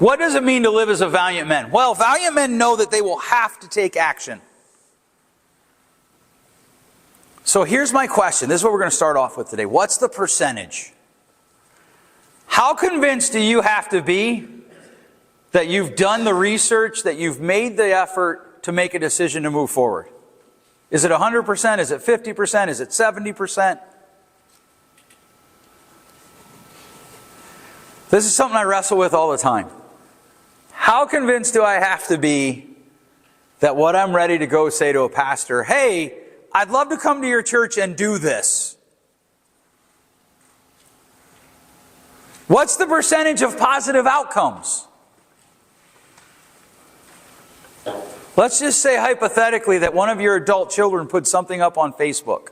What does it mean to live as a valiant man? Well, valiant men know that they will have to take action. So here's my question. This is what we're going to start off with today. What's the percentage? How convinced do you have to be that you've done the research, that you've made the effort to make a decision to move forward? Is it 100%? Is it 50%? Is it 70%? This is something I wrestle with all the time. How convinced do I have to be that what I'm ready to go say to a pastor, hey, I'd love to come to your church and do this? What's the percentage of positive outcomes? Let's just say hypothetically that one of your adult children put something up on Facebook.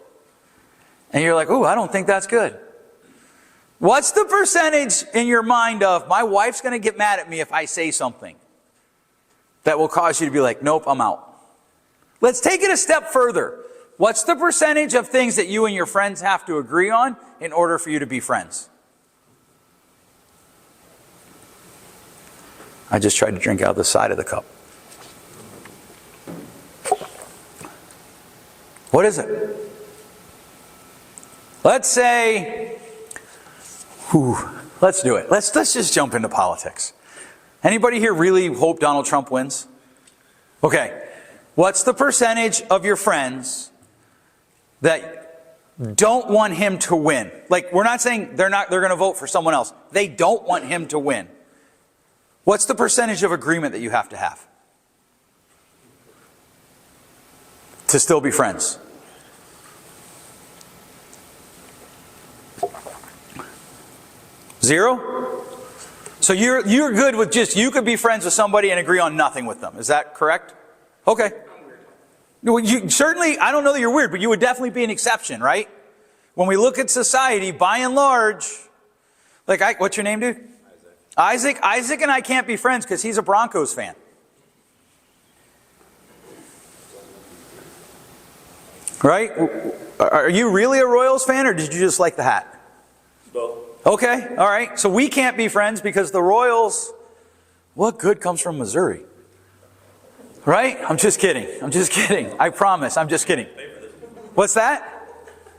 And you're like, ooh, I don't think that's good. What's the percentage in your mind of, my wife's going to get mad at me if I say something that will cause you to be like, nope, I'm out? Let's take it a step further. What's the percentage of things that you and your friends have to agree on in order for you to be friends? I just tried to drink out the side of the cup. What is it? Let's say, let's do it. Let's just jump into politics. Anybody here really hope Donald Trump wins? Okay. What's the percentage of your friends that don't want him to win? Like, we're not saying they're going to vote for someone else. They don't want him to win. What's the percentage of agreement that you have to still be friends? Zero? So you're good with just, you could be friends with somebody and agree on nothing with them. Is that correct? Okay. You certainly, I don't know that you're weird, but you would definitely be an exception, right? When we look at society, by and large, like, what's your name, dude? Isaac. Isaac and I can't be friends because he's a Broncos fan. Right? Are you really a Royals fan, or did you just like the hat? Both. Okay, all right. So we can't be friends because the Royals, what good comes from Missouri? Right? I'm just kidding. I'm just kidding. I promise. I'm just kidding. What's that?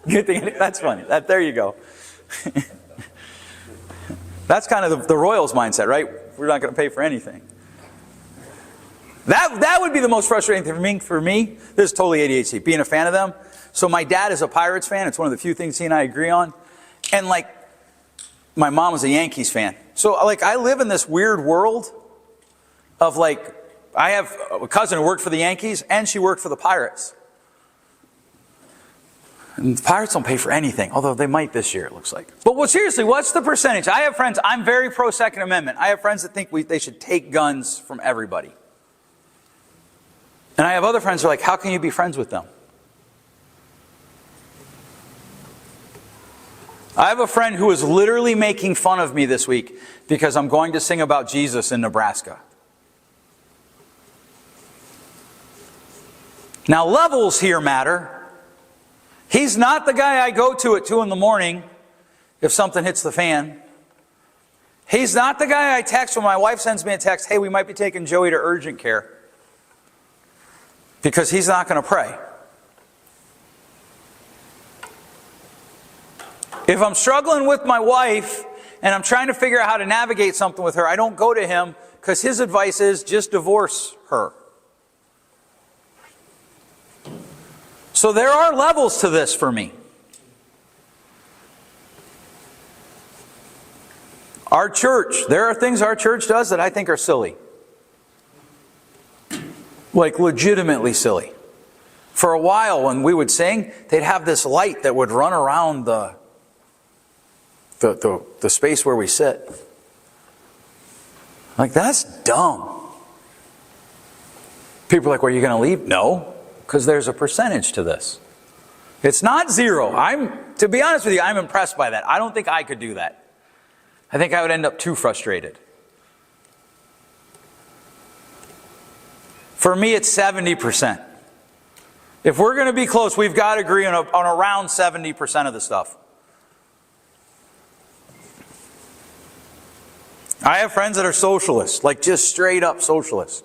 Good thing. That's funny. There you go. That's kind of the Royals mindset, right? We're not going to pay for anything. That would be the most frustrating thing for me. This is totally ADHD, being a fan of them. So my dad is a Pirates fan. It's one of the few things he and I agree on. And like, my mom was a Yankees fan. So like, I live in this weird world of like, I have a cousin who worked for the Yankees and she worked for the Pirates. And the Pirates don't pay for anything, although they might this year, it looks like. But seriously, what's the percentage? I have friends, I'm very pro Second Amendment. I have friends that think they should take guns from everybody. And I have other friends who are like, how can you be friends with them? I have a friend who is literally making fun of me this week because I'm going to sing about Jesus in Nebraska. Now, levels here matter. He's not the guy I go to at 2 in the morning if something hits the fan. He's not the guy I text when my wife sends me a text, hey, we might be taking Joey to urgent care. Because he's not going to pray. If I'm struggling with my wife and I'm trying to figure out how to navigate something with her, I don't go to him because his advice is just divorce her. So there are levels to this for me. Our church, there are things our church does that I think are silly. Like legitimately silly. For a while when we would sing, they'd have this light that would run around the space where we sit. Like, that's dumb. People are like, well, are you going to leave? No, because there's a percentage to this. It's not zero. To be honest with you, I'm impressed by that. I don't think I could do that. I think I would end up too frustrated. For me, it's 70%. If we're going to be close, we've got to agree on around 70% of the stuff. I have friends that are socialists, like just straight up socialists.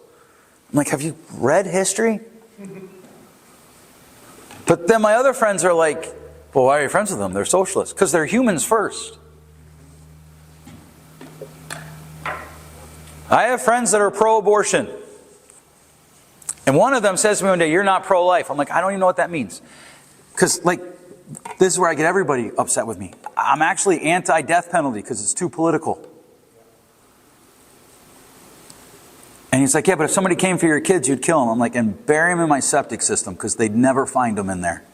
I'm like, have you read history? But then my other friends are like, well, why are you friends with them? They're socialists. Because they're humans first. I have friends that are pro-abortion. And one of them says to me one day, you're not pro-life. I'm like, I don't even know what that means. Because, like, this is where I get everybody upset with me. I'm actually anti-death penalty because it's too political. And he's like, yeah, but if somebody came for your kids, you'd kill them. I'm like, and bury them in my septic system because they'd never find them in there.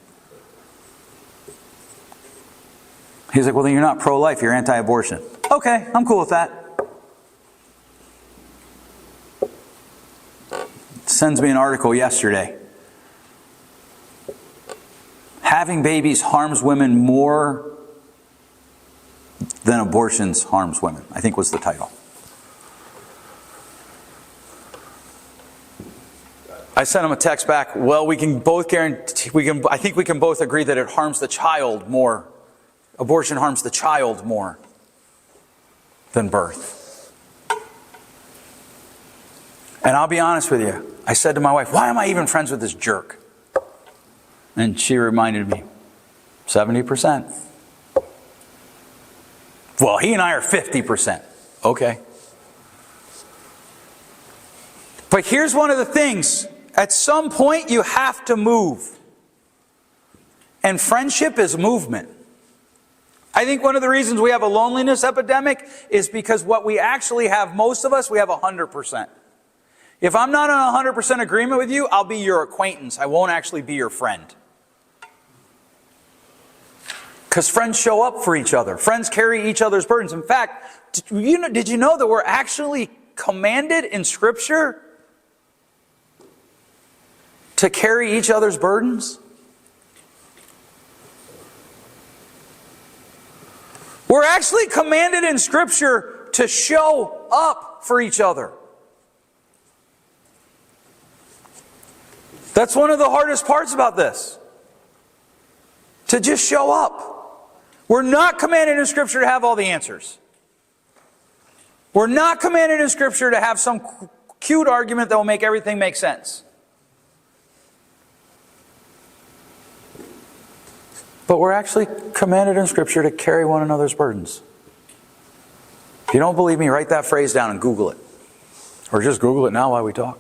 He's like, well, then you're not pro-life, you're anti-abortion. Okay, I'm cool with that. Sends me an article yesterday. Having babies harms women more than abortions harms women, I think was the title. I sent him a text back, well, we can both guarantee, I think we can both agree that it harms the child more. Abortion harms the child more than birth. And I'll be honest with you, I said to my wife, why am I even friends with this jerk? And she reminded me, 70%. Well, he and I are 50%. Okay. But here's one of the things. At some point, you have to move. And friendship is movement. I think one of the reasons we have a loneliness epidemic is because what we actually have, most of us, we have 100%. If I'm not in 100% agreement with you, I'll be your acquaintance. I won't actually be your friend. Because friends show up for each other. Friends carry each other's burdens. In fact, did you know that we're actually commanded in Scripture to carry each other's burdens? We're actually commanded in Scripture to show up for each other. That's one of the hardest parts about this. To just show up. We're not commanded in Scripture to have all the answers. We're not commanded in Scripture to have some cute argument that will make everything make sense. But we're actually commanded in Scripture to carry one another's burdens. If you don't believe me, write that phrase down and Google it. Or just Google it now while we talk.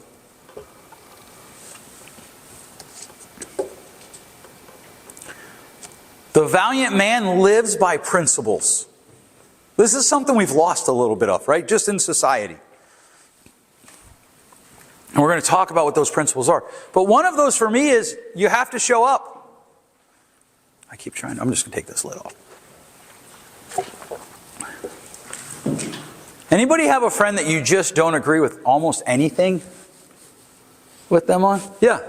The valiant man lives by principles. This is something we've lost a little bit of, right? Just in society. And we're going to talk about what those principles are. But one of those for me is you have to show up. I keep trying. I'm just going to take this lid off. Anybody have a friend that you just don't agree with almost anything with them on? Yeah.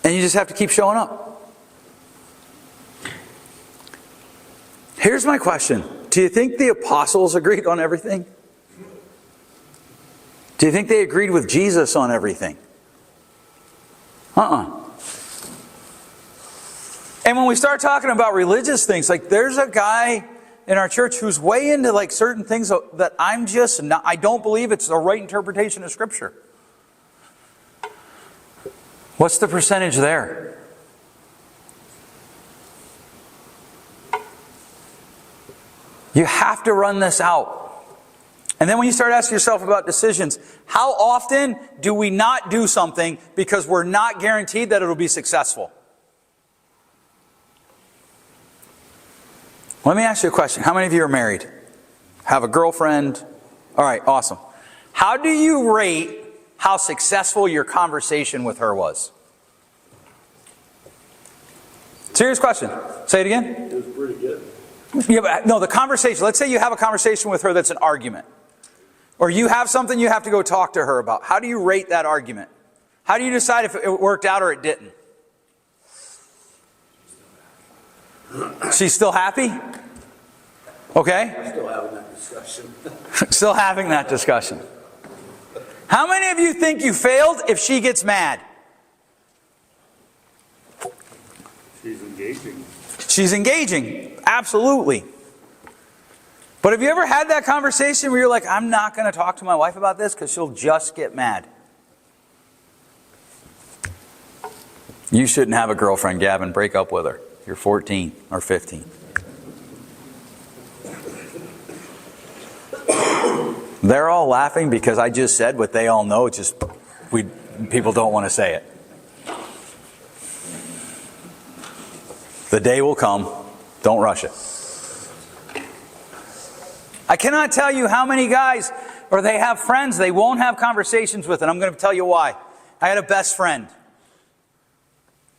And you just have to keep showing up. Here's my question. Do you think the apostles agreed on everything? Do you think they agreed with Jesus on everything? And when we start talking about religious things, like there's a guy in our church who's way into like certain things that I'm just not, I don't believe it's the right interpretation of Scripture. What's the percentage there? You have to run this out. And then when you start asking yourself about decisions, how often do we not do something because we're not guaranteed that it'll be successful? Let me ask you a question. How many of you are married? Have a girlfriend? All right, awesome. How do you rate how successful your conversation with her was? Serious question. Say it again. It was pretty good. Yeah, but no, the conversation. Let's say you have a conversation with her that's an argument. Or you have something you have to go talk to her about. How do you rate that argument? How do you decide if it worked out or it didn't? She's still happy? Okay. Still having that discussion. Still having that discussion. How many of you think you failed if she gets mad? She's engaging. She's engaging. Absolutely. But have you ever had that conversation where you're like, I'm not going to talk to my wife about this because she'll just get mad? You shouldn't have a girlfriend, Gavin. Break up with her. You're 14 or 15. They're all laughing because I just said what they all know. It's just people don't want to say it. The day will come. Don't rush it. I cannot tell you how many guys, or they have friends they won't have conversations with, and I'm going to tell you why. I had a best friend.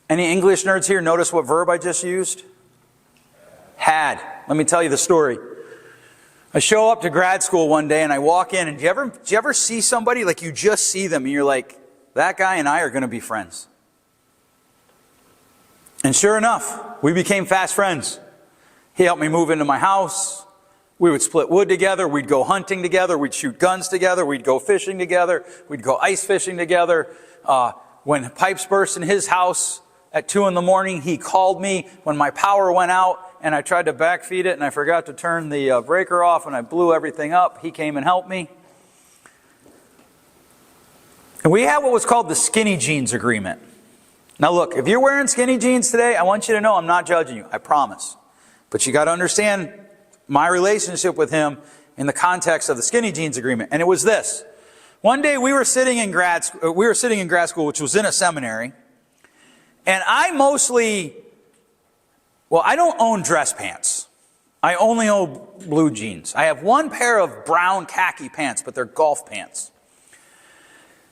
Any English nerds here notice what verb I just used? Had. Let me tell you the story. I show up to grad school one day and I walk in, and do you ever see somebody like you just see them and you're like, that guy and I are going to be friends? And sure enough, we became fast friends. He helped me move into my house. We would split wood together. We'd go hunting together. We'd shoot guns together. We'd go fishing together. We'd go ice fishing together. When pipes burst in his house at 2 a.m, he called me when my power went out and I tried to backfeed it and I forgot to turn the breaker off and I blew everything up. He came and helped me. And we had what was called the skinny jeans agreement. Now look, if you're wearing skinny jeans today, I want you to know I'm not judging you. I promise. But you got to understand my relationship with him in the context of the skinny jeans agreement. And it was this. One day we were sitting in grad school, which was in a seminary. And I don't own dress pants. I only own blue jeans. I have one pair of brown khaki pants, but they're golf pants.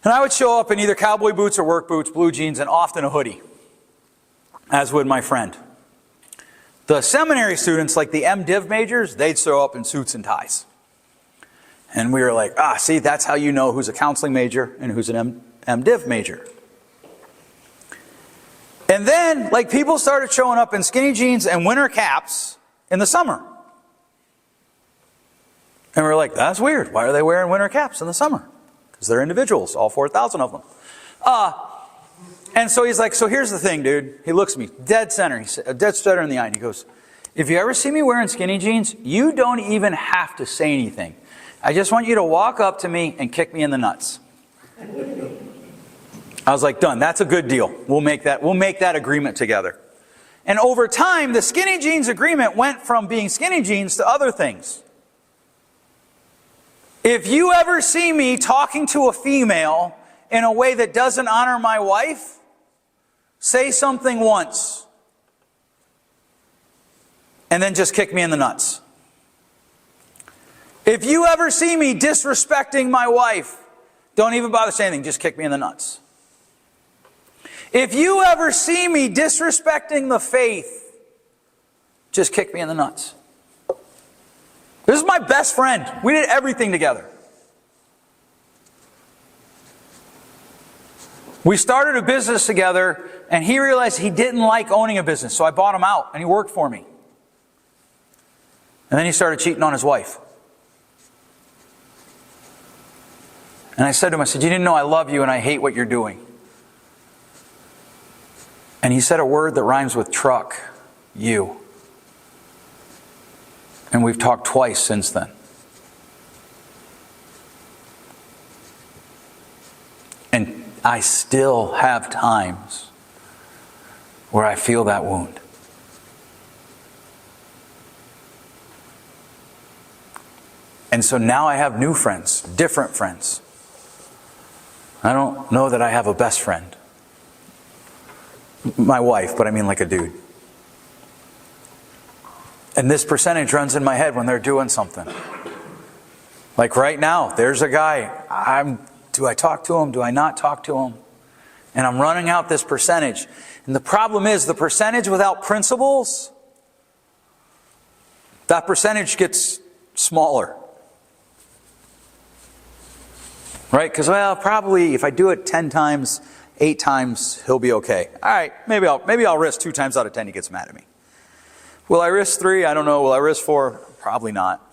And I would show up in either cowboy boots or work boots, blue jeans, and often a hoodie, as would my friend. The seminary students, like the MDiv majors, they'd show up in suits and ties. And we were like, see, that's how you know who's a counseling major and who's an MDiv major. And then, people started showing up in skinny jeans and winter caps in the summer. And we were like, that's weird. Why are they wearing winter caps in the summer? Because they're individuals, all 4,000 of them. And so he's like, so here's the thing, dude. He looks at me, dead center. He said, dead center in the eye. And he goes, if you ever see me wearing skinny jeans, you don't even have to say anything. I just want you to walk up to me and kick me in the nuts. I was like, done. That's a good deal. We'll make that agreement together. And over time, the skinny jeans agreement went from being skinny jeans to other things. If you ever see me talking to a female in a way that doesn't honor my wife, say something once. And then just kick me in the nuts. If you ever see me disrespecting my wife, don't even bother saying anything, just kick me in the nuts. If you ever see me disrespecting the faith, just kick me in the nuts. This is my best friend. We did everything together. We started a business together, and he realized he didn't like owning a business, so I bought him out, and he worked for me. And then he started cheating on his wife. And I said to him, you didn't know I love you and I hate what you're doing. And he said a word that rhymes with truck, you. And we've talked twice since then. And I still have times where I feel that wound. And so now I have new friends, different friends. I don't know that I have a best friend. My wife, but I mean like a dude. And this percentage runs in my head when they're doing something. Like right now, there's a guy. Do I talk to him? Do I not talk to him? And I'm running out this percentage. And the problem is the percentage without principles, that percentage gets smaller. Right? Because, probably if I do it 10 times, 8 times, he'll be okay. All right, maybe I'll risk 2 times out of 10 he gets mad at me. Will I risk 3? I don't know. Will I risk 4? Probably not.